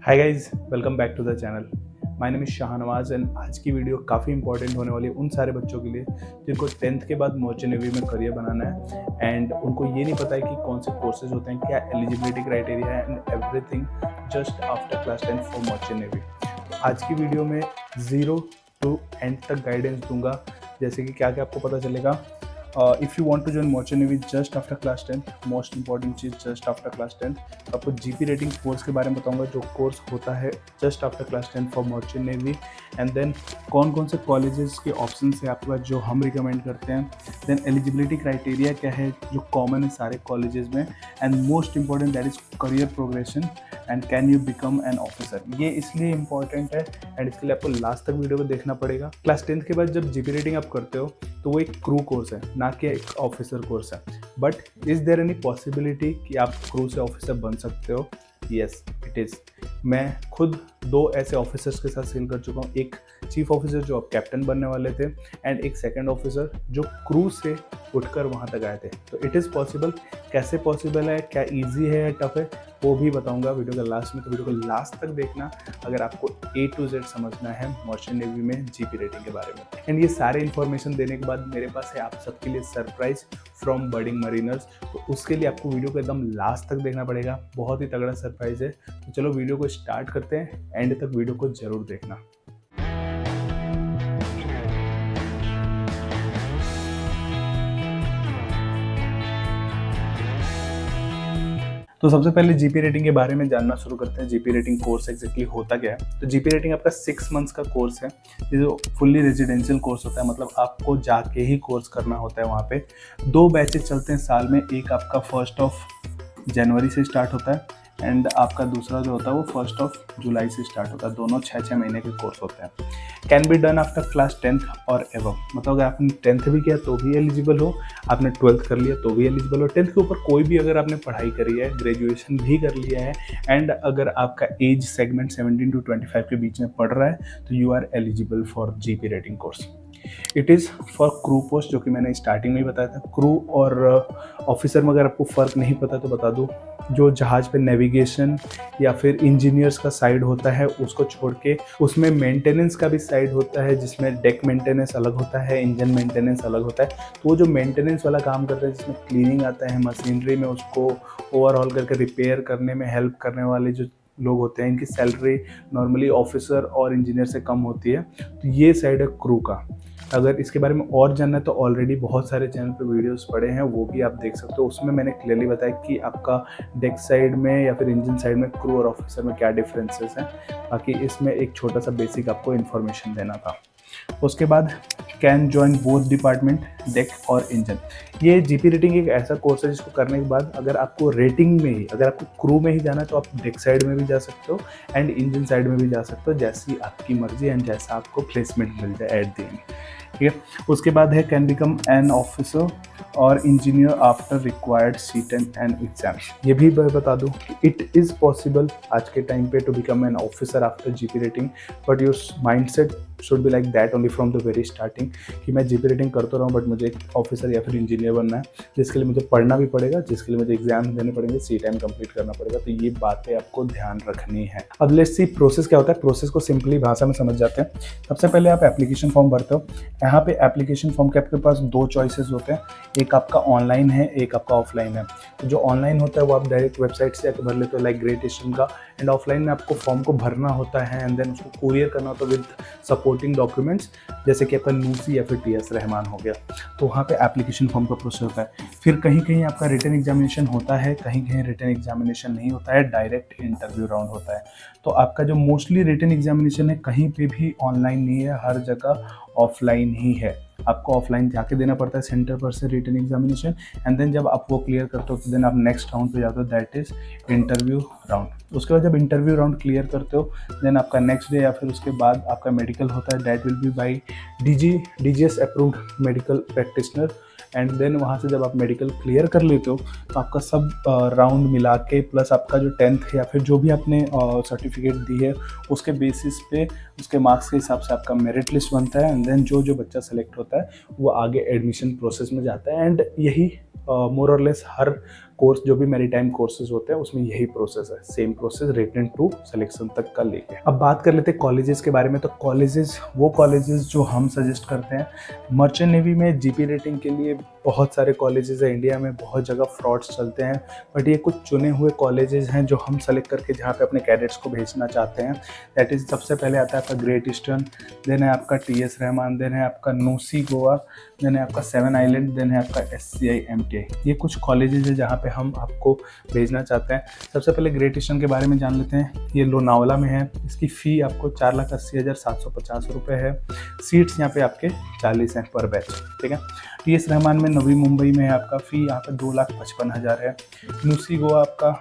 Hi guys, welcome back to the channel. My name is Shahnawaz and आज की video काफ़ी important होने वाली है उन सारे बच्चों के लिए जिनको 10th के बाद मर्चेंट नेवी में करियर बनाना है एंड उनको ये नहीं पता है कि कौन से कोर्सेज होते हैं, क्या एलिजिबिलिटी क्राइटेरिया है and everything just after class 10 for merchant navy. तो आज की वीडियो में 0 to एंड तक गाइडेंस दूंगा, जैसे कि क्या क्या आपको पता चलेगा। If you want to join merchant navy just after class 10, most important चीज़ जस्ट आफ्टर क्लास 10, आपको जीपी रेटिंग कोर्स के बारे में बताऊंगा जो कोर्स होता है just after class 10 for merchant navy. And then कौन कौन से कॉलेजेस के ऑप्शन है आपके पास जो हम रिकमेंड करते हैं। देन एलिजिबिलिटी क्राइटेरिया क्या है जो कॉमन है सारे कॉलेजेस में। And most important that is career progression and can you become an officer. ये इसलिए इंपॉर्टेंट है एंड इसके लिए आपको लास्ट तक वीडियो को देखना पड़ेगा। क्लास 10 के बाद जब जीपी रेटिंग आप करते हो तो वो एक क्रू कोर्स है, ना कि एक ऑफिसर कोर्स है। But is there any possibility कि आप क्रू से ऑफिसर बन सकते हो? Yes it is. मैं खुद 2 ऐसे ऑफिसर्स के साथ सेल कर चुका हूँ, एक चीफ ऑफिसर जो अब कैप्टन बनने वाले थे एंड एक सेकंड ऑफिसर जो क्रू से उठकर वहाँ तक आए थे। तो इट इज़ पॉसिबल। कैसे पॉसिबल है, क्या ईजी है या टफ है, वो भी बताऊंगा वीडियो के लास्ट में। तो वीडियो को लास्ट तक देखना अगर आपको A to Z समझना है मर्चेंट नेवी में जीपी रेटिंग के बारे में। एंड ये सारे इन्फॉर्मेशन देने के बाद मेरे पास है आप सबके लिए सरप्राइज फ्रॉम बर्डिंग मरीनर्स। तो उसके लिए आपको वीडियो को एकदम लास्ट तक देखना पड़ेगा, बहुत ही तगड़ा सरप्राइज है। तो चलो वीडियो को स्टार्ट करते हैं, एंड तक वीडियो को जरूर देखना। तो सबसे पहले जीपी रेटिंग के बारे में जानना शुरू करते हैं। जीपी रेटिंग कोर्स एग्जैक्टली होता क्या है? तो जीपी रेटिंग आपका 6 मंथ्स का कोर्स है, जो फुल्ली रेजिडेंशियल कोर्स होता है, मतलब आपको जाके ही कोर्स करना होता है। वहाँ पे 2 बैचेज चलते हैं साल में, एक आपका 1 जनवरी से स्टार्ट होता है एंड आपका दूसरा जो होता है वो 1 जुलाई से स्टार्ट होता है। दोनों 6-6 महीने के कोर्स होते हैं। Can be done after class 10th और एवब, मतलब अगर आपने 10th भी किया तो भी एलिजिबल हो, आपने 12th कर लिया तो भी एलिजिबल हो। 10th के ऊपर कोई भी अगर आपने पढ़ाई करी है, ग्रेजुएशन भी कर लिया है एंड अगर आपका एज सेगमेंट 17 to 25 के बीच में पड़ रहा है तो you are eligible for GP rating course. It is for crew post, जो कि मैंने स्टार्टिंग में ही बताया था। क्रू और ऑफिसर में अगर आपको फ़र्क नहीं पता तो बता दूँ, जो जहाज़ पे नेविगेशन या फिर इंजीनियर्स का साइड होता है उसको छोड़ के उसमें मेंटेनेंस का भी साइड होता है, जिसमें डेक मेंटेनेंस अलग होता है, इंजन मेंटेनेंस अलग होता है। तो वो जो मेंटेनेंस वाला काम करता है जिसमें क्लीनिंग आता है मशीनरी में, उसको ओवरऑल करके रिपेयर करने में हेल्प करने वाले जो लोग होते हैं, इनकी सैलरी नॉर्मली ऑफिसर और इंजीनियर से कम होती है। तो ये साइड है क्रू का। अगर इसके बारे में और जानना है तो ऑलरेडी बहुत सारे चैनल पे वीडियोस पड़े हैं, वो भी आप देख सकते हो। उसमें मैंने क्लियरली बताया कि आपका डेक साइड में या फिर इंजन साइड में क्रू और ऑफिसर में क्या डिफरेंसेस हैं। बाकी इसमें एक छोटा सा बेसिक आपको इन्फॉर्मेशन देना था। उसके बाद can join both department, deck और इंजन। ये जीपी रेटिंग एक ऐसा कोर्स है जिसको करने के बाद अगर आपको रेटिंग में ही, अगर आपको क्रू में ही जाना है तो आप डेक साइड में भी जा सकते हो एंड इंजन साइड में भी जा सकते हो, जैसी आपकी मर्जी एंड जैसा आपको प्लेसमेंट मिल जाए एट द एंड। ठीक है। उसके बाद है कैन बिकम एन ऑफिसर और engineer after required C10 and exams. ये भी मैं बता दूं कि इट इज़ पॉसिबल आज के टाइम पे to become an officer after GP rating, but your mindset should be like that only from the very starting कि मैं जीपी रेटिंग करता रहा हूँ बट मुझे एक ऑफिसर या फिर इंजीनियर बनना है, जिसके लिए मुझे पढ़ना भी पड़ेगा, जिसके लिए मुझे एग्जाम देने पड़ेंगे, C10 कंप्लीट करना पड़ेगा। तो ये बातें आपको ध्यान रखनी है। अब लेट्स सी प्रोसेस क्या होता है। प्रोसेस को सिंपली भाषा में समझ जाते हैं। सबसे पहले आप एप्लीकेशन फॉर्म भरते हो। यहाँ पे एप्लीकेशन फॉर्म के आपके पास 2 चॉइसेस होते हैं, एक आपका ऑनलाइन है, एक आपका ऑफलाइन है। तो जो ऑनलाइन होता है वो आप डायरेक्ट वेबसाइट से आकर भर लेते हो, लाइक ग्रेट ईस्टर्न का। एंड ऑफलाइन में आपको फॉर्म को भरना होता है एंड देन उसको कुरियर करना होता है विद सपोर्टिंग डॉक्यूमेंट्स, जैसे कि आपका न्यूसी या फिर TS रहमान हो गया। तो वहाँ पे एप्लीकेशन फॉर्म का प्रोसेस होता है। फिर कहीं कहीं आपका रिटन एग्जामिनेशन होता है, कहीं कहीं रिटन एग्जामिनेशन नहीं होता है, डायरेक्ट इंटरव्यू राउंड होता है। तो आपका जो मोस्टली रिटन एग्जामिनेशन है कहीं पे भी ऑनलाइन नहीं है, हर जगह ऑफलाइन ही है। आपको ऑफलाइन जाके देना पड़ता है सेंटर पर से रिटन एग्जामिनेशन एंड देन जब आप वो क्लियर करते हो तो देन आप नेक्स्ट राउंड पे जाते हो, दैट इज़ इंटरव्यू राउंड। उसके बाद जब इंटरव्यू राउंड क्लियर करते हो देन आपका नेक्स्ट डे या फिर उसके बाद आपका मेडिकल होता है, that will be by DGS approved medical practitioner. And then वहाँ से जब आप मेडिकल क्लियर कर लेते हो तो आपका सब राउंड मिला के प्लस आपका जो 10th या फिर जो भी आपने सर्टिफिकेट दी है उसके बेसिस पे, उसके मार्क्स के हिसाब से आपका मेरिट लिस्ट बनता है एंड देन जो बच्चा सेलेक्ट होता है वो आगे एडमिशन प्रोसेस में जाता है। एंड यही मोर और लेस हर कोर्स जो भी मैरीटाइम कोर्सेज होते हैं उसमें यही प्रोसेस है, same process written to selection तक का लेके। अब बात कर लेते हैं कॉलेजेस के बारे में। तो वो कॉलेजेस जो हम सजेस्ट करते हैं, मर्चेंट नेवी में जीपी रेटिंग के लिए बहुत सारे कॉलेजेस हैं, इंडिया में बहुत जगह फ्रॉड्स चलते हैं, बट ये कुछ चुने हुए कॉलेजेस हैं जो हम सेलेक्ट करके जहाँ पे अपने कैडेट्स को भेजना चाहते हैं। दैट इज़ सबसे पहले आता है आपका ग्रेट ईस्टर्न, देन है आपका टीएस रहमान, देन है आपका नूसी गोवा, देन है आपका 7 आइलैंड, देन है आपका SCI MTI। ये कुछ कॉलेजेस है जहाँ पे हम आपको भेजना चाहते हैं। सबसे पहले ग्रेट ईस्टर्न के बारे में जान लेते हैं। ये लोनावला में है, इसकी फ़ी आपको 4,80,750 रुपये है। सीट्स यहाँ पे आपके 40 हैं पर बैच, ठीक है। टीएस रहमान में नवी मुंबई में है, आपका फ़ी यहाँ पे 2,55,000 है। नूसी गोवा आपका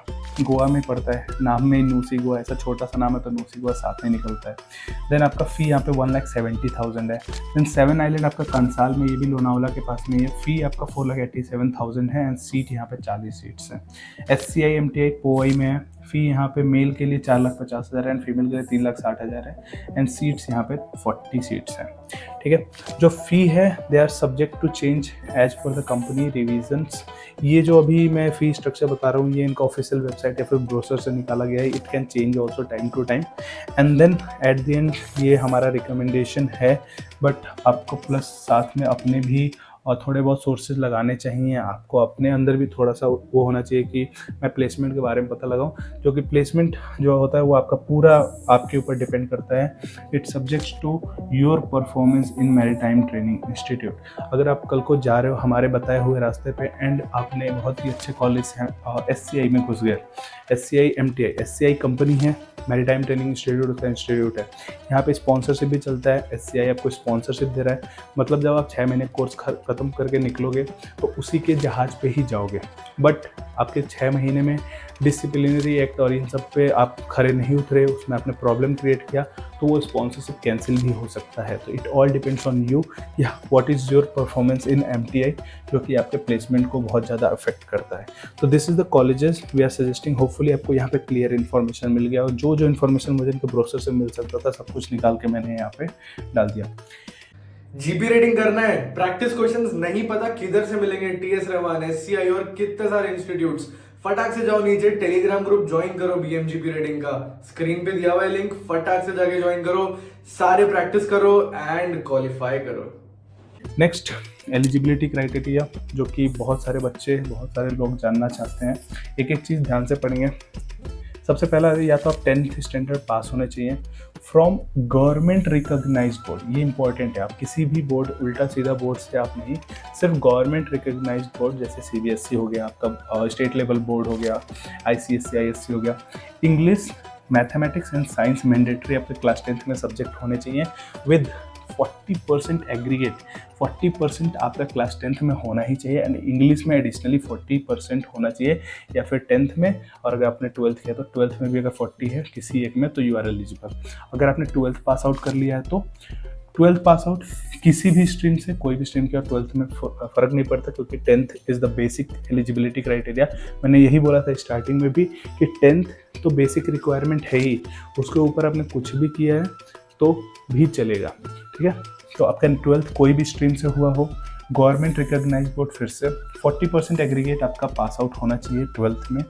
गोवा में पड़ता है, नाम में ही नूसी गोवा, ऐसा छोटा सा नाम है तो नूसी गोवा साथ में निकलता है। देन आपका फ़ी यहाँ पे 1,70,000 है। देन 7 आइलैंड आपका कंसाल में, ये भी लोनावला के पास में है, फ़ी आपका 4,87,000 है एंड सीट यहाँ पे 40 सीट्स हैं। SCI MTI पोवई में है, फ़ी यहाँ पे मेल के लिए 4,50,000 है एंड फीमेल के लिए 3,60,000 है एंड सीट्स यहाँ पे 40 सीट्स हैं, ठीक है। जो फ़ी है they are subject to change as per the company revisions. ये जो अभी मैं फ़ी स्ट्रक्चर बता रहा हूँ ये इनका ऑफिशियल वेबसाइट या फिर ब्रोशर से निकाला गया है। It can change also time to time and then at the end ये हमारा रिकमेंडेशन है, बट आपको प्लस साथ में अपने भी और थोड़े बहुत सोर्सेज लगाने चाहिए। आपको अपने अंदर भी थोड़ा सा वो होना चाहिए कि मैं प्लेसमेंट के बारे में पता लगाऊं, जो कि प्लेसमेंट जो होता है वो आपका पूरा आपके ऊपर डिपेंड करता है। It's subject to your performance in maritime training institute. अगर आप कल को जा रहे हो हमारे बताए हुए रास्ते पे एंड आपने बहुत ही अच्छे कॉलेज हैं और SCI में घुस गए, SCI MTI, SCI कंपनी है, मैरीटाइम ट्रेनिंग इंस्टीट्यूट उसका इंस्टीट्यूट है, यहाँ पे स्पॉन्सरशिप भी चलता है। SCI आपको स्पॉन्सरशिप दे रहा है, मतलब जब आप 6 महीने कोर्स ख़त्म करके निकलोगे तो उसी के जहाज़ पे ही जाओगे, बट आपके 6 महीने में डिसिप्लिनरी एक्ट और इन सब पे आप खरे नहीं उतरे, उसमें आपने प्रॉब्लम क्रिएट किया तो वो स्पॉन्सरशिप कैंसिल भी हो सकता है। तो it all depends on you, या what is your performance in MTI, जो कि आपके प्लेसमेंट को बहुत ज़्यादा अफेक्ट करता है। तो this is the colleges we are suggesting. Hopefully आपको यहाँ पे क्लियर इन्फॉर्मेशन मिल गया और जो इन्फॉर्मेशन मुझे इनके ब्रोशर से मिल सकता था सब कुछ निकाल के मैंने यहाँ पे डाल दिया। जीपी रेटिंग करना है, प्रैक्टिस क्वेश्चंस नहीं पता किधर से मिलेंगे, टीएस रहमान, SCI और कितने सारे इंस्टीट्यूट्स, फटाक से जाओ नीचे टेलीग्राम ग्रुप ज्वाइन करो BMGP रेटिंग का, स्क्रीन पे दिया हुआ है लिंक, फटाक से जाके ज्वाइन करो, सारे प्रैक्टिस करो एंड क्वालिफाई करो। नेक्स्ट एलिजिबिलिटी क्राइटेरिया, जो कि बहुत सारे बच्चे बहुत सारे लोग जानना चाहते हैं। एक एक चीज़ ध्यान से पढ़ेंगे। सबसे पहला या तो आप 10th स्टैंडर्ड पास होने चाहिए फ्रॉम गवर्नमेंट रिकॉग्नाइज्ड बोर्ड। ये इंपॉर्टेंट है, आप किसी भी बोर्ड उल्टा सीधा बोर्ड से आप नहीं, सिर्फ गवर्नमेंट रिकॉग्नाइज्ड बोर्ड, जैसे CBSE हो गया आपका, स्टेट लेवल बोर्ड हो गया, ICSE ISC हो गया। English, mathematics and science mandatory आपके क्लास 10th में सब्जेक्ट होने चाहिए विद 40% एग्रीगेट। 40% आपका क्लास 10th में होना ही चाहिए एंड इंग्लिश में एडिशनली 40% होना चाहिए, या फिर 10th में, और अगर आपने 12th किया तो 12th में भी अगर 40 है किसी एक में तो यू आर एलिजिबल। अगर आपने 12th पास आउट कर लिया है तो 12th पास आउट किसी भी स्ट्रीम से, कोई भी स्ट्रीम किया 12th में फ़र्क नहीं पड़ता, क्योंकि 10th is the basic eligibility criteria. मैंने यही बोला था स्टार्टिंग में भी कि 10th तो बेसिक रिक्वायरमेंट है ही, उसके ऊपर आपने कुछ भी किया है तो भी चलेगा, ठीक है। तो आपका 12th कोई भी स्ट्रीम से हुआ हो, गवर्नमेंट रिकॉग्नाइज्ड बोर्ड, फिर से 40% एग्रीगेट आपका पास आउट होना चाहिए 12th में।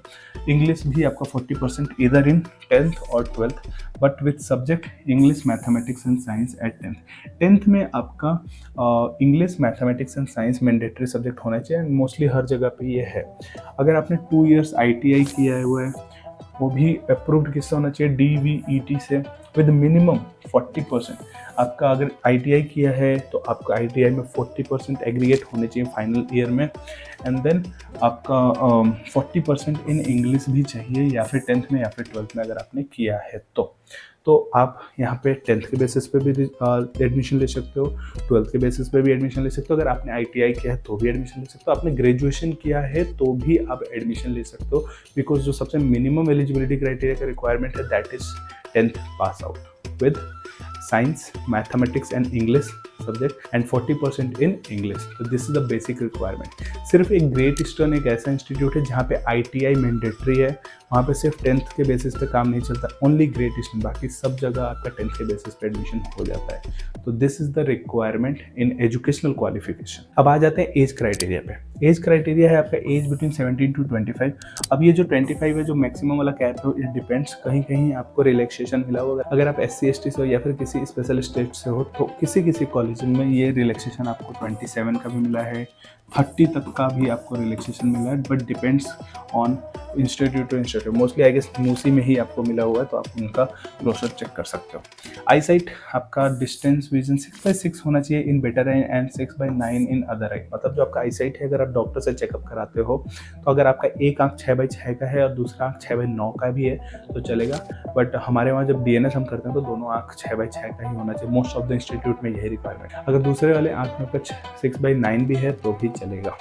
इंग्लिश भी आपका 40% इधर इन 10th और 12th, but with subject English, mathematics and science at 10th। 10th में आपका English, mathematics and science mandatory subject होना चाहिए, मोस्टली हर जगह पे ये है। अगर आपने 2 years ITI किया हुआ है वो भी अप्रूव्ड किससे होना चाहिए, DVET से, विद मिनिमम 40%। आपका अगर ITI किया है तो आपका ITI में 40% एग्रीगेट होने चाहिए फाइनल ईयर में, एंड देन आपका 40% इन इंग्लिश भी चाहिए, या फिर 10th में या फिर 12th में अगर आपने किया है तो आप यहाँ पे 10th के बेसिस पे भी एडमिशन ले सकते हो, 12th के बेसिस पे भी एडमिशन ले सकते हो। अगर आपने ITI किया है तो भी एडमिशन ले सकते हो, आपने ग्रेजुएशन किया है तो भी आप एडमिशन ले सकते हो, बिकॉज जो सबसे मिनिमम एलिजिबिलिटी क्राइटेरिया का रिक्वायरमेंट है that is 10th pass out with science, mathematics and English subject and 40% in English. तो this is the basic requirement. सिर्फ एक ग्रेट ईस्टर्न एक ऐसा इंस्टीट्यूट है जहाँ पे ITI मैंडेटरी है, वहाँ पे सिर्फ 10th के बेसिस पे काम नहीं चलता, ओनली ग्रेट ईस्टर्न, बाकी सब जगह आपका 10th के बेसिस पे एडमिशन हो जाता है। तो this is the requirement in educational qualification. अब आ जाते हैं एज क्राइटेरिया पे। एज क्राइटेरिया है आपका एज बिटवीन 17 टू 25। अब ये जो 25 है जो मैक्सिमम वाला कैप है, इट डिपेंड्स, कहीं कहीं आपको रिलैक्सेशन मिला होगा। अगर आप SC ST से हो या फिर किसी स्पेशल स्टेट से हो तो किसी किसी कॉलेज में ये रिलैक्सेशन आपको 27 का भी मिला है, 30 तक का भी आपको रिलैक्सेशन मिला है, but depends on institute to institute. Mostly I guess मूसी में ही आपको मिला हुआ है, तो आप उनका ब्रोशर चेक कर सकते हो। आई साइट आपका डिस्टेंस विजन 6/6 होना चाहिए in better I and 6/9 in other I. मतलब जो आपका आई साइट है, अगर आप डॉक्टर से चेकअप कराते हो तो अगर आपका एक आंख 6/6 का है और दूसरा आंख 6/9 का भी है तो चलेगा, बट हमारे वहाँ जब DNS हम करते हैं तो दोनों आंख 6/6 का ही होना चाहिए। मोस्ट ऑफ द इंस्टीट्यूट में यही रिक्वायरमेंट है। अगर दूसरे वाले आंख में आपका 6/9 भी है तो भी चलेगा।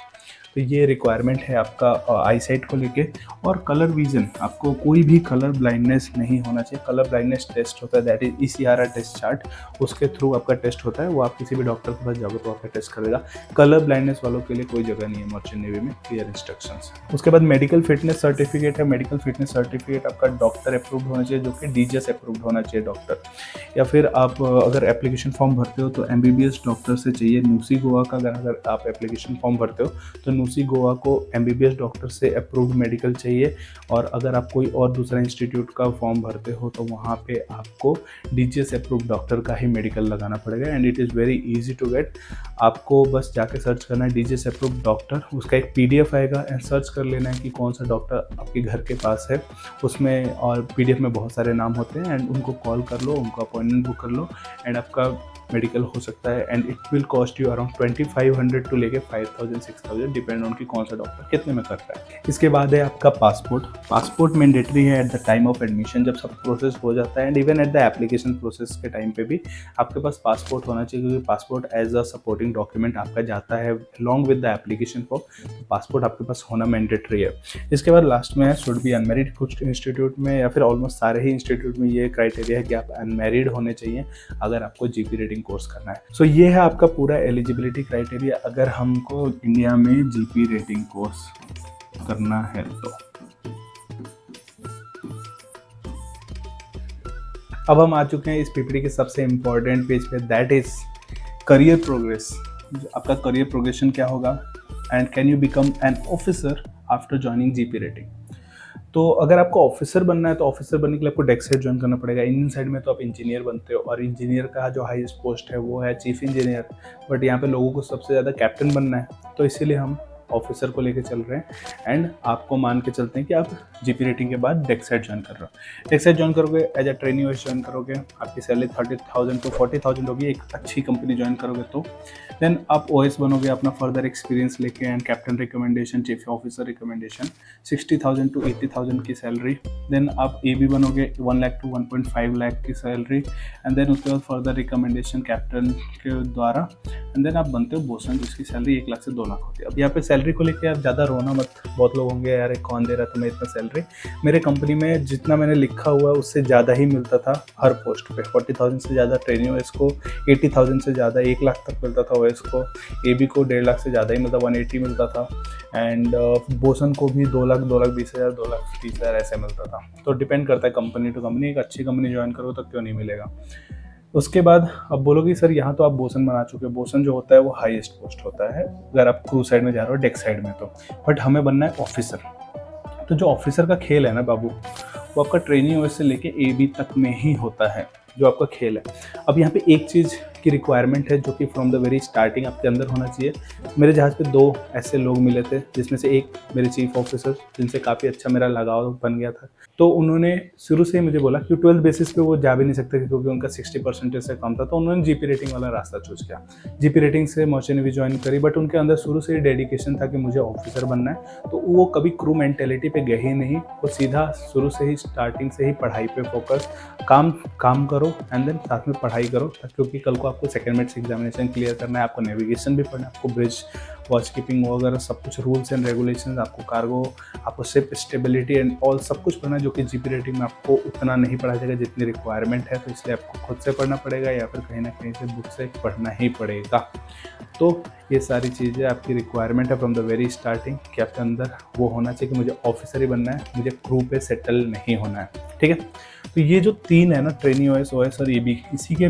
तो ये रिक्वायरमेंट है आपका आई साइट को लेके। और कलर विजन, आपको कोई भी कलर ब्लाइंडनेस नहीं होना चाहिए। कलर ब्लाइंडनेस टेस्ट होता है, that is ECRR test chart, उसके थ्रू आपका टेस्ट होता है। वो आप किसी भी डॉक्टर के पास जाओगे तो आपका टेस्ट करेगा। कलर ब्लाइंडनेस वालों के लिए कोई जगह नहीं है मर्चेंट नेवी में, क्लियर इंस्ट्रक्शंस। उसके बाद मेडिकल फिटनेस सर्टिफिकेट है। मेडिकल फिटनेस सर्टिफिकेट आपका डॉक्टर अप्रूव्ड होना चाहिए, जो कि DGS अप्रूव्ड होना चाहिए डॉक्टर। या फिर आप अगर एप्लीकेशन फॉर्म भरते हो तो MBBS डॉक्टर से चाहिए। न्यूसी गोवा का अगर आप एप्लीकेशन फॉर्म भरते हो तो न्यूसी गोवा को MBBS डॉक्टर से अप्रूव्ड मेडिकल चाहिए। और अगर आप कोई और दूसरा इंस्टीट्यूट का फॉर्म भरते हो तो वहाँ पे आपको DGS अप्रूव्ड डॉक्टर का ही मेडिकल लगाना पड़ेगा, and it is very easy to get. आपको बस जाके सर्च करना है DGS अप्रूव्ड डॉक्टर, उसका एक PDF आएगा एंड सर्च कर लेना है कि कौन सा डॉक्टर आपके घर के पास है उसमें। और PDF में बहुत सारे नाम होते हैं, एंड उनको कॉल कर लो, उनको अपॉइंटमेंट बुक कर लो, एंड आपका मेडिकल हो सकता है। And it will cost you around 2500 to लेके 5000 6000, डिपेंड ऑन कि कौन सा डॉक्टर कितने में कर रहा है। इसके बाद है आपका पासपोर्ट। पासपोर्ट मैंडेटरी है at the time of admission, जब सब प्रोसेस हो जाता है, and even at the application process के टाइम पे भी आपके पास पासपोर्ट होना चाहिए, क्योंकि passport as a supporting document आपका जाता है along with the application form. तो पासपोर्ट आपके पास होना मैंडेटरी है। इसके बाद लास्ट में है शुड बी अनमैरिड। कुछ इंस्टीट्यूट में या फिर ऑलमोस्ट सारे ही इंस्टीट्यूट में ये क्राइटेरिया है कि आप अनमैरिड होने चाहिए अगर आपको GP रेटिंग कोर्स करना है। सो ये है आपका पूरा एलिजिबिलिटी क्राइटेरिया अगर हमको इंडिया में GP रेटिंग कोर्स करना है तो। अब हम आ चुके हैं इस PPT के सबसे इम्पोर्टेंट पेज पे, दैट इज करियर प्रोग्रेस। आपका करियर प्रोग्रेशन क्या होगा, and can you become an officer after joining GP rating. तो अगर आपको ऑफिसर बनना है तो ऑफिसर बनने के लिए आपको डेस्क हेड ज्वाइन करना पड़ेगा। इंडियन साइड में तो आप इंजीनियर बनते हो, और इंजीनियर का जो हाईएस्ट पोस्ट है वो है चीफ इंजीनियर, बट यहाँ पे लोगों को सबसे ज़्यादा कैप्टन बनना है, तो इसीलिए हम ऑफिसर को लेके चल रहे हैं। एंड आपको मान के चलते हैं कि आप GP रेटिंग के बाद डेस्क हेड ज्वाइन कर रहे हो। डेस्क हेड ज्वाइन करोगे, as a trainee OS join करोगे, आपकी सैलरी 30,000 टू 40,000 होगी, एक अच्छी कंपनी ज्वाइन करोगे तो। देन आप OS बनोगे अपना फर्दर एक्सपीरियंस लेके, and captain recommendation, chief officer recommendation, 60,000 to 80,000 की सैलरी। देन आप AB बनोगे, 1 लाख टू 1.5 लाख की सैलरी, एंड देन उसके बाद फर्दर रिकमेंडेशन कैप्टन के द्वारा, एंड देन आप बनते हो बोसन, जिसकी सैलरी 1 लाख से 2 लाख होती है। अब यहाँ पे सैलरी को लेकर आप ज़्यादा रोना मत। बहुत लोग होंगे यार कौन दे रहा है तुम्हें इतना सैलरी। मेरे कंपनी में जितना मैंने लिखा हुआ है उससे ज़्यादा ही मिलता था हर पोस्ट पे। 40,000 से ज़्यादा ट्रेनिंग OS को, 80,000 से ज़्यादा 1 लाख तक मिलता था OS को, AB को 1.5 लाख से ज़्यादा ही मिलता, 180 मिलता था, एंड बोसन को भी 2 लाख 2,20,000 2,30,000 ऐसे मिलता था। तो डिपेंड करता है कंपनी टू कंपनी। एक अच्छी कंपनी ज्वाइन करो तो क्यों नहीं मिलेगा। उसके बाद अब बोलोगे सर यहाँ तो आप बोसन बना चुके हो। बोसन जो होता है वो हाईएस्ट पोस्ट होता है अगर आप क्रू साइड में जा रहे हो, डेक साइड में तो, बट हमें बनना है ऑफिसर। तो जो ऑफिसर का खेल है ना बाबू, वो आपका ट्रेनिंग OS से लेके AB तक में ही होता है, जो आपका खेल है। अब यहाँ पे एक चीज़ की रिक्वायरमेंट है जो कि फ्रॉम द वेरी स्टार्टिंग आपके अंदर होना चाहिए। मेरे जहाज़ पे 2 ऐसे लोग मिले थे, जिसमें से एक मेरे चीफ ऑफिसर, जिनसे काफ़ी अच्छा मेरा लगाव बन गया था। तो उन्होंने शुरू से ही मुझे बोला कि 12th बेसिस पे वो जा भी नहीं सकते क्योंकि उनका 60% से कम था, तो उन्होंने GP रेटिंग वाला रास्ता चूज किया। GP रेटिंग से मर्चेंट नेवी ज्वाइन करी, बट उनके अंदर शुरू से ही डेडिकेशन था कि मुझे ऑफिसर बनना है। तो वो कभी क्रू मेंटेलिटी पे गए ही नहीं, वो सीधा शुरू से ही स्टार्टिंग से ही पढ़ाई पे फोकस, काम करो एंड देन साथ में पढ़ाई करो, क्योंकि कल को आपको सेकेंड मेट्स एग्जामिनेशन क्लियर करना है, आपको नेविगेशन भी पढ़ना है, आपको ब्रिज वॉच कीपिंग वगैरह सब कुछ, रूल्स एंड रेगुलेशंस, आपको कार्गो, आपको शिप स्टेबिलिटी एंड ऑल सब कुछ पढ़ना है, जो कि GP रेटिंग में आपको उतना नहीं पढ़ा जाएगा जितनी रिक्वायरमेंट है। तो इसलिए आपको खुद से पढ़ना पड़ेगा या फिर कहीं ना कहीं से बुक से पढ़ना ही पड़ेगा। तो ये सारी चीज़ें आपकी रिक्वायरमेंट है फ्रॉम द वेरी स्टार्टिंग कि आपके अंदर वो होना चाहिए कि मुझे ऑफिसर ही बनना है, मुझे क्रू पे सेटल नहीं होना है। ठीक है, तो ये जो 3 है ना, ट्रेनी OS और AB, इसी के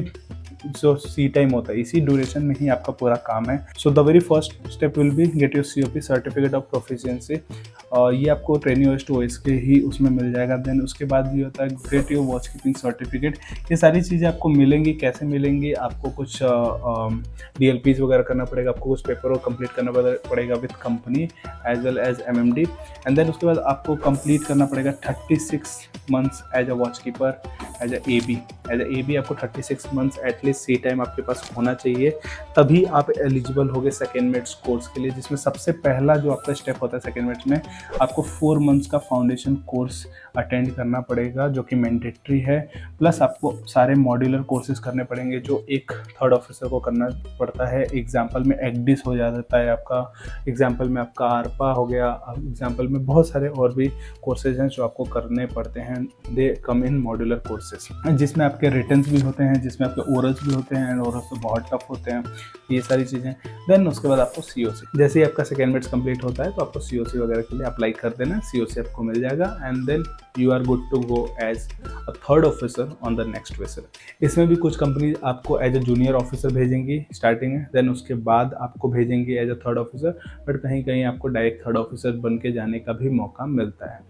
जो सी टाइम होता है इसी ड्यूरेशन में ही आपका पूरा काम है। So the very first step will be get your COP certificate of proficiency. ये आपको ट्रेनिंग OS to OS के ही उसमें मिल जाएगा। देन उसके बाद ये होता है get your watch keeping certificate. ये सारी चीज़ें आपको मिलेंगी। कैसे मिलेंगी? आपको कुछ DLPs वगैरह करना पड़ेगा, आपको कुछ पेपर वर्क कंप्लीट करना पड़ेगा with company as well as MMD। And then उसके बाद आपको कंप्लीट करना पड़ेगा 36 months as a watch keeper, as a AB आपको 36 मंथ्स एटलीस्ट सी टाइम आपके पास होना चाहिए, तभी आप एलिजिबल होगे सेकेंड मेट्स कोर्स के लिए, जिसमें सबसे पहला जो आपका स्टेप होता है सेकेंड मेट्स में, आपको 4 मंथ्स का फाउंडेशन कोर्स अटेंड करना पड़ेगा जो कि मैंडेटरी है। प्लस आपको सारे मॉड्यूलर कोर्सेज करने पड़ेंगे जो एक थर्ड ऑफिसर को करना पड़ता है। एग्जाम्पल में ECDIS हो जाता है आपका, एग्जाम्पल में आपका ARPA हो गया, एग्जाम्पल में बहुत सारे और भी कोर्सेज हैं जो आपको करने पड़ते हैं। दे कम इन मॉड्यूलर कोर्सेज, जिसमें आपके रिटन्स भी होते हैं, जिसमें आपके ओरल्स भी होते हैं, एंड ओरल्स तो बहुत टफ होते हैं, ये सारी चीज़ें। देन उसके बाद आपको COC, जैसे ही आपका सेकेंड मेट्स कंप्लीट होता है तो आपको COC वगैरह के लिए अप्लाई कर देना, COC आपको मिल जाएगा and then you are good to go as a third officer on the next vessel. इसमें भी कुछ कंपनी आपको एज अ जूनियर ऑफिसर भेजेंगी स्टार्टिंग में, देन उसके बाद आपको भेजेंगी as a third officer, but कहीं कहीं आपको डायरेक्ट थर्ड ऑफिसर बन के जाने का भी मौका मिलता है।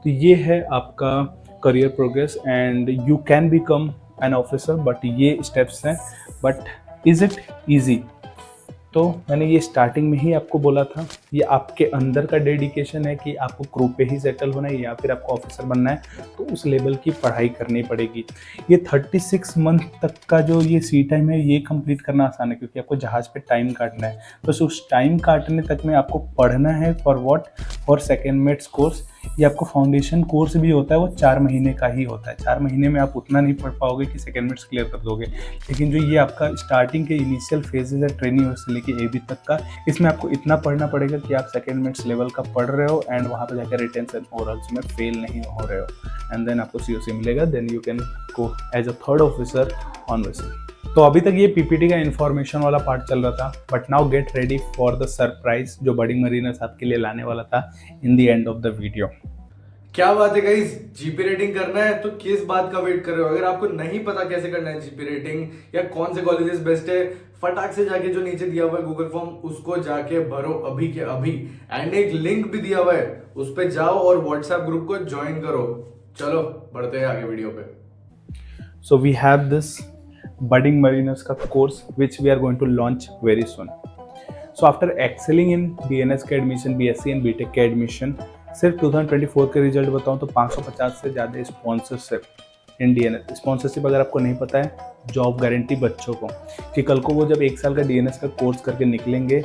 तो ये है आपका career progress and you can become an officer, but ये स्टेप्स हैं। But is it easy? तो मैंने ये स्टार्टिंग में ही आपको बोला था, ये आपके अंदर का डेडिकेशन है कि आपको क्रू पे ही सेटल होना है या फिर आपको ऑफिसर बनना है, तो उस लेवल की पढ़ाई करनी पड़ेगी। ये 36 मंथ तक का जो ये सी टाइम है ये कंप्लीट करना आसान है, क्योंकि आपको जहाज़ पे टाइम काटना है। बस उस टाइम काटने तक में आपको पढ़ना है for what? For second mates course. ये आपको फाउंडेशन कोर्स भी होता है, वो 4 महीने का ही होता है। 4 महीने में आप उतना नहीं पढ़ पाओगे कि सेकेंड मेट्स क्लियर कर दोगे, लेकिन जो ये आपका स्टार्टिंग के इनिशियल फेजेज है ट्रेनिंग से लेके AB तक का, इसमें आपको इतना पढ़ना पड़ेगा कि आप सेकेंड मेट्स लेवल का पढ़ रहे हो एंड वहाँ पे जाकर रिटन्स एंड ओरल्स में फेल नहीं हो रहे हो, एंड देन आपको COC मिलेगा। Then you can go as a third officer on vessel. तो अभी तक ये PPT का इन्फॉर्मेशन वाला पार्ट चल रहा था, but now get ready for the surprise जो बडिंग मरीनर्स आपके लिए लाने वाला था in the end of the video. क्या बात है गाइस, जीपी रेटिंग करना है तो किस बात का वेट कर रहे हो? अगर आपको नहीं पता कैसे करना है जीपी रेटिंग या कौन से कॉलेजेस बेस्ट है, फटाक से जाके जो नीचे दिया हुआ है गूगल फॉर्म उसको जाके भरो अभी के अभी, एंड एक लिंक भी दिया हुआ है उस पे जाओ और व्हाट्सएप ग्रुप को ज्वाइन करो। चलो बढ़ते हैं आगे वीडियो पे। So we have this budding mariners का course which we are going to launch very soon. So after excelling in DNS के एडमिशन, BSc and BTech के एडमिशन, सिर्फ 2024 के रिजल्ट बताऊं तो 550 से ज़्यादा स्पॉन्सरशिप इन DNS। स्पॉन्सरशिप अगर आपको नहीं पता है, जॉब गारंटी बच्चों को, कि कल को वो जब 1 साल का DNS का कोर्स करके निकलेंगे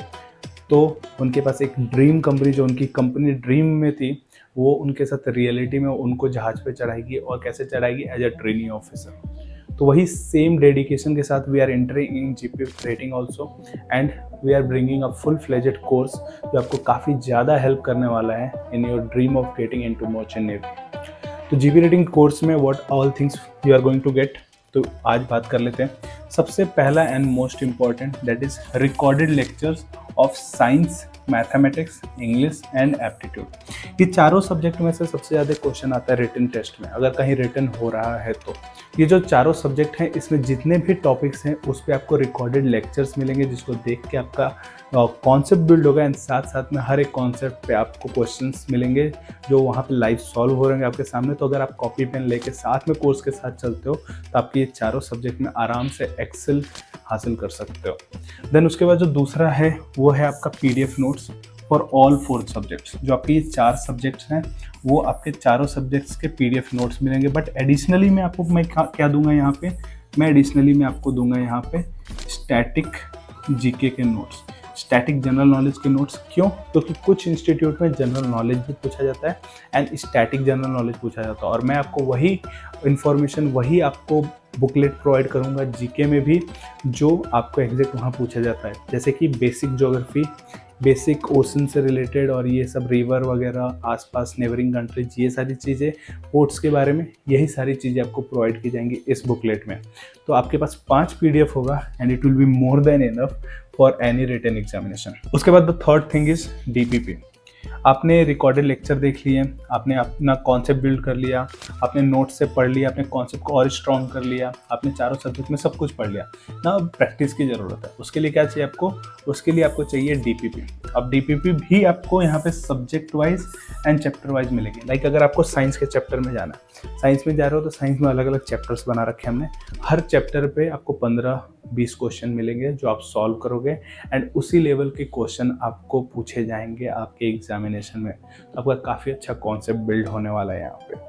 तो उनके पास एक ड्रीम कंपनी, जो उनकी कंपनी ड्रीम में थी, वो उनके साथ रियलिटी में उनको जहाज़ पे चढ़ाएगी, और कैसे चढ़ाएगी? As a training officer. तो वही सेम डेडिकेशन के साथ we are entering in GP rating also, and we are bringing a full fledged course जो आपको काफ़ी ज़्यादा हेल्प करने वाला है in your dream of getting into merchant navy. तो जीपी रेटिंग कोर्स में what all things you are going to get, तो आज बात कर लेते हैं। सबसे पहला and most important, that is recorded lectures of science, mathematics, English and aptitude. ये चारों सब्जेक्ट में से सबसे ज़्यादा क्वेश्चन आता है रिटन टेस्ट में, अगर कहीं रिटन हो रहा है तो। ये जो चारों सब्जेक्ट हैं, इसमें जितने भी टॉपिक्स हैं उस पर आपको रिकॉर्डेड लेक्चर्स मिलेंगे, जिसको देख के आपका कॉन्सेप्ट बिल्ड होगा, एंड साथ साथ में हर एक कॉन्सेप्ट पे आपको क्वेश्चंस मिलेंगे जो वहाँ पे लाइव सॉल्व हो रहे हैं आपके सामने। तो अगर आप कॉपी पेन लेके साथ में कोर्स के साथ चलते हो तो आपके ये चारों सब्जेक्ट में आराम से एक्सेल हासिल कर सकते हो। देन उसके बाद जो दूसरा है वो है आपका PDF notes for all 4 subjects. जो आपके ये 4 सब्जेक्ट्स हैं वो आपके चारों सब्जेक्ट्स के PDF नोट्स मिलेंगे। बट एडिशनली मैं आपको क्या दूंगा यहाँ पे, मैं एडिशनली में आपको दूंगा यहाँ पे स्टैटिक GK के नोट्स, स्टैटिक जनरल नॉलेज के नोट्स। क्यों? क्योंकि कुछ इंस्टीट्यूट में जनरल नॉलेज भी पूछा जाता है एंड स्टैटिक जनरल नॉलेज पूछा जाता है, और मैं आपको वही इन्फॉर्मेशन, वही आपको बुकलेट प्रोवाइड करूंगा GK में भी, जो आपको एग्जैक्ट वहाँ पूछा जाता है। जैसे कि बेसिक ज्योग्राफी, बेसिक ओशन से रिलेटेड, और ये सब रिवर वगैरह, आसपास नेबरिंग कंट्रीज, ये सारी चीज़ें, पोर्ट्स के बारे में, यही सारी चीज़ें आपको प्रोवाइड की जाएंगी इस बुकलेट में। तो आपके पास 5 PDF होगा and it will be more than enough for any written examination. उसके बाद the third thing is DPP। आपने रिकॉर्डेड लेक्चर देख लिए, आपने अपना कॉन्सेप्ट बिल्ड कर लिया, आपने नोट्स से पढ़ लिया, अपने कॉन्सेप्ट को और स्ट्रॉन्ग कर लिया, आपने चारों सब्जेक्ट में सब कुछ पढ़ लिया ना। अब प्रैक्टिस की ज़रूरत है। उसके लिए क्या चाहिए आपको? उसके लिए आपको चाहिए डीपीपी। अब डीपीपी भी आपको यहाँ पे subject wise and chapter wise मिलेगी। लाइक अगर आपको साइंस के चैप्टर में जाना है, साइंस में जा रहे हो तो साइंस में अलग अलग चैप्टर्स बना रखे हैं हमने। हर चैप्टर पे आपको 15-20 क्वेश्चन मिलेंगे जो आप सॉल्व करोगे एंड उसी लेवल के क्वेश्चन आपको पूछे जाएंगे आपके एग्जामिनेशन में। तो आपका काफ़ी अच्छा कॉन्सेप्ट बिल्ड होने वाला है यहाँ पे।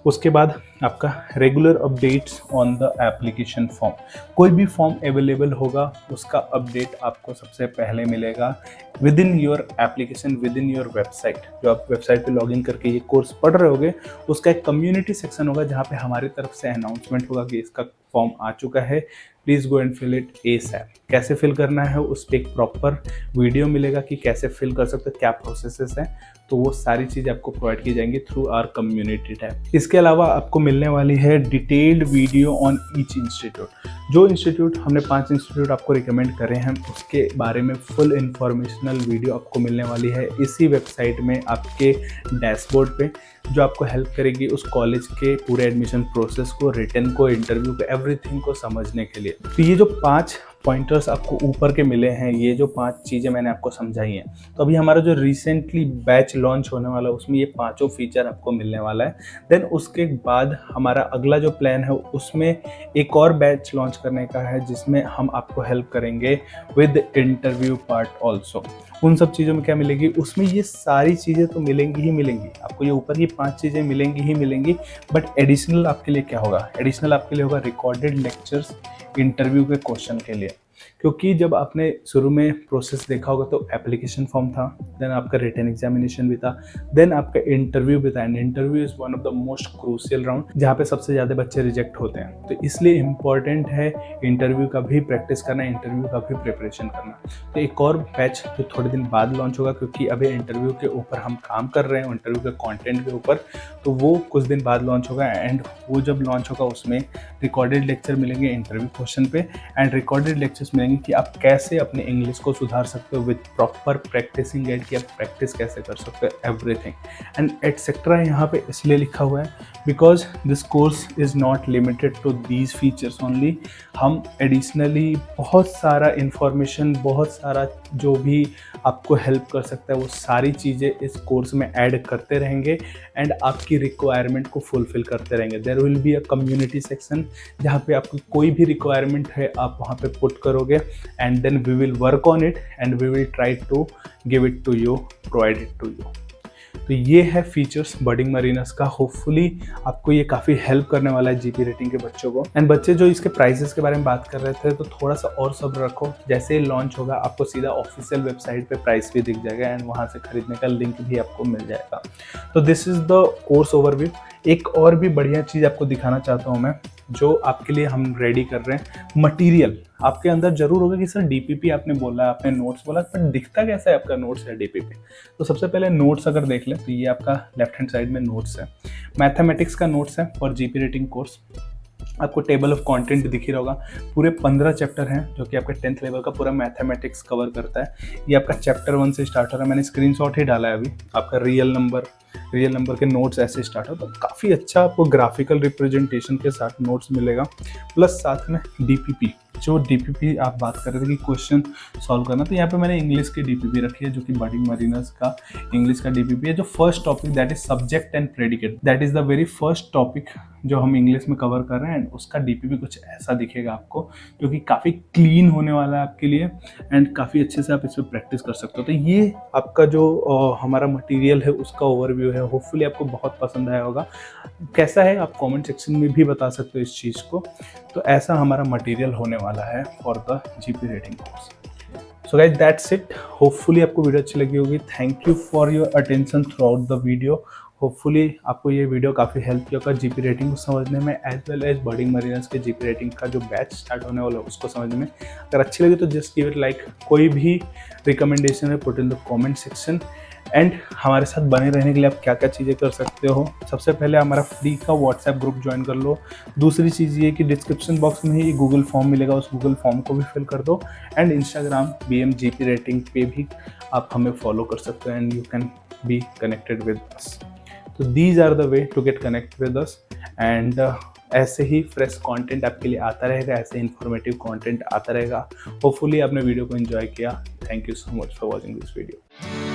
उसके बाद आपका regular updates on the application form. कोई भी फॉर्म अवेलेबल होगा उसका अपडेट आपको सबसे पहले मिलेगा with in your application, with in your website. जो आप वेबसाइट पे लॉगिन करके ये कोर्स पढ़ रहे होगे, उसका एक कम्युनिटी सेक्शन होगा जहाँ पे हमारी तरफ से अनाउंसमेंट होगा कि इसका फॉर्म आ चुका है, please go and fill it ASAP. कैसे फिल करना है उस पर एक प्रॉपर वीडियो मिलेगा कि कैसे फिल कर सकते हो, क्या प्रोसेसेस हैं। तो वो सारी चीज़ आपको प्रोवाइड की जाएंगी थ्रू आवर कम्युनिटी टैब। इसके अलावा आपको मिलने वाली है detailed video on each institute. जो इंस्टीट्यूट हमने 5 इंस्टीट्यूट आपको रिकमेंड करे हैं उसके बारे में फुल इंफॉर्मेशनल वीडियो आपको मिलने वाली है इसी वेबसाइट में, आपके डैशबोर्ड पे, जो आपको हेल्प करेगी उस कॉलेज के पूरे एडमिशन प्रोसेस को, रिटन को, इंटरव्यू को, एवरीथिंग को समझने के लिए। तो ये जो 5 पॉइंटर्स आपको ऊपर के मिले हैं, ये जो 5 चीज़ें मैंने आपको समझाई हैं, तो अभी हमारा जो रिसेंटली बैच लॉन्च होने वाला है उसमें ये 5 फीचर आपको मिलने वाला है। देन उसके बाद हमारा अगला जो प्लान है उसमें एक और बैच लॉन्च करने का है जिसमें हम आपको हेल्प करेंगे विद इंटरव्यू पार्ट ऑल्सो। उन सब चीज़ों में क्या मिलेगी, उसमें ये सारी चीज़ें तो मिलेंगी ही मिलेंगी आपको, ये ऊपर की 5 चीज़ें मिलेंगी ही मिलेंगी। बट एडिशनल आपके लिए क्या होगा? एडिशनल आपके लिए होगा रिकॉर्डेड लेक्चर्स इंटरव्यू के क्वेश्चन के लिए। क्योंकि जब आपने शुरू में प्रोसेस देखा होगा तो एप्लीकेशन फॉर्म था, देन आपका रिटन एग्जामिनेशन भी था, देन आपका इंटरव्यू भी था। And interview is one of the most crucial round जहाँ पे सबसे ज़्यादा बच्चे रिजेक्ट होते हैं। तो इसलिए इम्पॉर्टेंट है इंटरव्यू का भी प्रैक्टिस करना, इंटरव्यू का भी प्रिपरेशन करना। तो एक और बैच जो थोड़े दिन बाद लॉन्च होगा, क्योंकि अभी इंटरव्यू के ऊपर हम काम कर रहे हैं, इंटरव्यू के कॉन्टेंट के ऊपर, तो वो कुछ दिन बाद लॉन्च होगा। एंड वो जब लॉन्च होगा उसमें रिकॉर्डेड लेक्चर मिलेंगे इंटरव्यू क्वेश्चन पे, एंड रिकॉर्डेड लेक्चर्स मिलेंगे कि आप कैसे अपने इंग्लिश को सुधार सकते हो विद प्रॉपर प्रैक्टिसिंग गाइड, कि आप प्रैक्टिस कैसे कर सकते हो एवरीथिंग एंड एटसेट्रा। यहाँ पे इसलिए लिखा हुआ है because this course is not limited to these features only. हम एडिशनली बहुत सारा इंफॉर्मेशन, बहुत सारा जो भी आपको हेल्प कर सकता है वो सारी चीज़ें इस कोर्स में ऐड करते रहेंगे एंड आपकी रिक्वायरमेंट को फुलफिल करते रहेंगे। There will be a community section जहाँ पे आपको कोई भी रिक्वायरमेंट है आप वहाँ पे पुट करोगे and then we will work on it and we will try to give it to you, provide it to you. तो ये है फीचर्स बडिंग मरीनस का। होपफुली आपको ये काफ़ी हेल्प करने वाला है जीपी रेटिंग के बच्चों को। एंड बच्चे जो इसके प्राइसेस के बारे में बात कर रहे थे, तो थोड़ा सा और सब्र रखो, जैसे ही लॉन्च होगा आपको सीधा ऑफिशियल वेबसाइट पे प्राइस भी दिख जाएगा एंड वहाँ से खरीदने का लिंक भी आपको मिल जाएगा। तो this is the course overview. एक और भी बढ़िया चीज़ आपको दिखाना चाहता हूँ मैं, जो आपके लिए हम रेडी कर रहे हैं। मटेरियल आपके अंदर जरूर होगा कि सर डीपीपी आपने बोला, आपने नोट्स बोला, पर दिखता कैसा है आपका नोट्स या डीपीपी? तो सबसे पहले नोट्स अगर देख लें तो ये आपका लेफ्ट हैंड साइड में नोट्स है, मैथमेटिक्स का नोट्स है फॉर जीपी रेटिंग कोर्स। आपको टेबल ऑफ कंटेंट दिख ही होगा, पूरे 15 चैप्टर हैं जो कि आपका 10th लेवल का पूरा मैथमेटिक्स कवर करता है। ये आपका चैप्टर 1 से स्टार्ट हो रहा है, मैंने स्क्रीनशॉट ही डाला है अभी। आपका रियल नंबर के नोट्स ऐसे स्टार्ट हो, तो काफ़ी अच्छा आपको ग्राफिकल रिप्रेजेंटेशन के साथ नोट्स मिलेगा, प्लस साथ में डीपीपी। जो डीपीपी आप बात कर रहे थे कि क्वेश्चन सॉल्व करना, तो यहाँ पे मैंने इंग्लिश की डीपीपी रखी है जो कि बडिंग मरीनस का इंग्लिश का डीपीपी है। जो first topic that is subject and predicate, that is the very first topic जो हम इंग्लिश में कवर कर रहे हैं। एंड उसका डीपीपी कुछ ऐसा दिखेगा आपको, जो कि काफ़ी क्लीन होने वाला है आपके लिए एंड काफ़ी अच्छे से आप इस पर प्रैक्टिस कर सकते हो। तो ये आपका जो हमारा मटेरियल है उसका ओवरव्यू है। होपफुली आपको बहुत पसंद आया होगा। कैसा है आप कमेंट सेक्शन में भी बता सकते हो इस चीज़ को। तो ऐसा हमारा मटेरियल होने वाला है for the GP rating course. So guys that's it. Hopefully आपको वीडियो अच्छी लगी होगी। Thank you for your attention through out the video. Hopefully आपको ये वीडियो काफ़ी हेल्प किया होगा जीपी रेटिंग को समझने में, एज वेल एज बडिंग मरीनस के जीपी रेटिंग का जो बैच स्टार्ट होने वाला है उसको समझने में। अगर अच्छी लगी तो जस्ट गिव इट लाइक। कोई भी रिकमेंडेशन है put in the comment section. And हमारे साथ बने रहने के लिए आप क्या क्या चीज़ें कर सकते हो, सबसे पहले हमारा फ्री का व्हाट्सएप ग्रुप ज्वाइन कर लो। दूसरी चीज़ ये कि डिस्क्रिप्शन बॉक्स में ही गूगल फॉर्म मिलेगा, उस गूगल फॉर्म को भी फिल कर दो। And Instagram BM GP rating पे भी आप हमें फॉलो कर सकते हो and you can be connected with us. So these are the way to get connect with us, and ऐसे ही फ्रेश कंटेंट आपके लिए आता रहेगा, ऐसे इन्फॉर्मेटिव कंटेंट आता रहेगा. होपफुली आपने वीडियो को एंजॉय किया. Thank you so much for watching this video.